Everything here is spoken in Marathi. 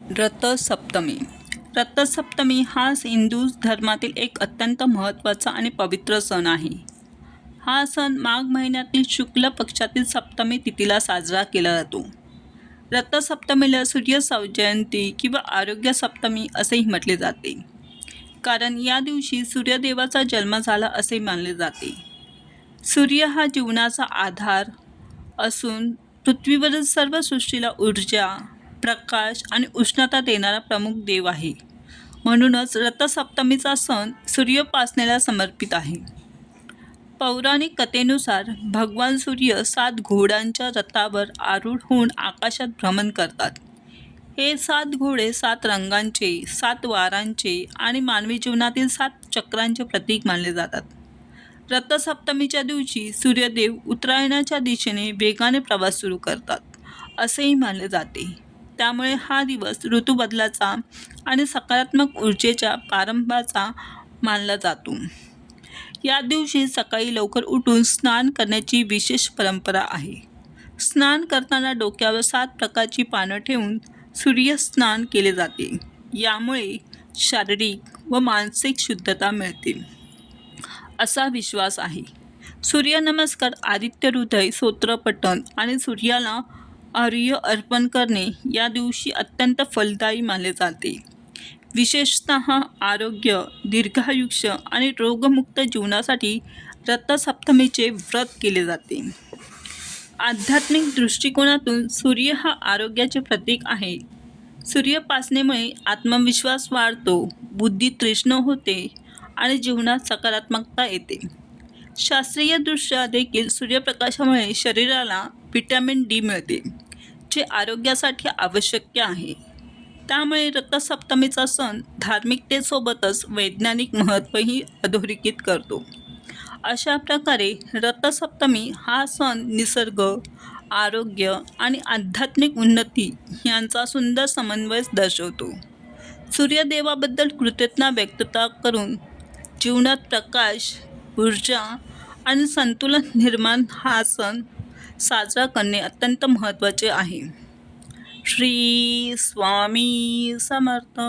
रथसप्तमी. रथसप्तमी हा हिंदू धर्मातील एक अत्यंत महत्त्वाचा आणि पवित्र सण आहे. हा सण माघ महिन्यातील शुक्ल पक्षातील सप्तमी तिथीला साजरा केला जातो. रथसप्तमीला सूर्य जयंती किंवा आरोग्य सप्तमी असेही म्हटले जाते, कारण या दिवशी सूर्यदेवाचा जन्म झाला असे मानले जाते. सूर्य हा जीवनाचा आधार असून पृथ्वीवरील सर्व सृष्टीला ऊर्जा, प्रकाश आणि उष्णता देणारा प्रमुख देव आहे. म्हणूनच रथसप्तमीचा सण सूर्योपासनेला समर्पित आहे. पौराणिक कथेनुसार भगवान सूर्य 7 घोड्यांच्या रथावर आरूढ होऊन आकाशात भ्रमण करतात. हे 7 घोडे 7 रंगांचे, 7 वारांचे आणि मानवी जीवनातील 7 चक्रांचे प्रतीक मानले जातात. रथसप्तमीच्या दिवशी सूर्यदेव उत्तरायणाच्या दिशेने वेगाने प्रवास सुरू करतात असेही मानले जाते. त्यामुळे हा दिवस ऋतुबदलाचा आणि सकारात्मक ऊर्जेच्या प्रारंभाचा मानला जातो. या दिवशी सकाळी लवकर उठून स्नान करण्याची विशेष परंपरा आहे. स्नान करताना डोक्यावर 7 प्रकारची पानं ठेवून सूर्यस्नान केले जाते. यामुळे शारीरिक व मानसिक शुद्धता मिळते असा विश्वास आहे. सूर्यनमस्कार, आदित्य हृदय स्तोत्र पठण आणि सूर्याला अर्घ्य अर्पण करणे या दिवशी अत्यंत फलदायी मानले जाते. विशेषतः आरोग्य, दीर्घायुष्य आणि रोगमुक्त जीवनासाठी रथसप्तमीचे व्रत केले जाते. आध्यात्मिक दृष्टिकोनातून सूर्य हा आरोग्याचे प्रतीक आहे. सूर्योपासनेमुळे आत्मविश्वास वाढतो, बुद्धी तीक्ष्ण होते आणि जीवनात सकारात्मकता येते. शास्त्रीयदृष्ट्या देखील सूर्यप्रकाशामुळे शरीराला व्हिटॅमिन डी मिळते, जे आरोग्यासाठी आवश्यक आहे. त्यामुळे रथसप्तमीचा सण धार्मिकतेसोबतच वैज्ञानिक महत्त्वही अधोरेखित करतो. अशा प्रकारे रथसप्तमी हा सण निसर्ग, आरोग्य आणि आध्यात्मिक उन्नती यांचा सुंदर समन्वय दर्शवतो. सूर्यदेवाबद्दल कृतज्ञता व्यक्त करून जीवनात प्रकाश, ऊर्जा आणि संतुलन निर्माण हा सण साजरा करणे अत्यंत महत्त्वाचे आहे. श्री स्वामी समर्थ.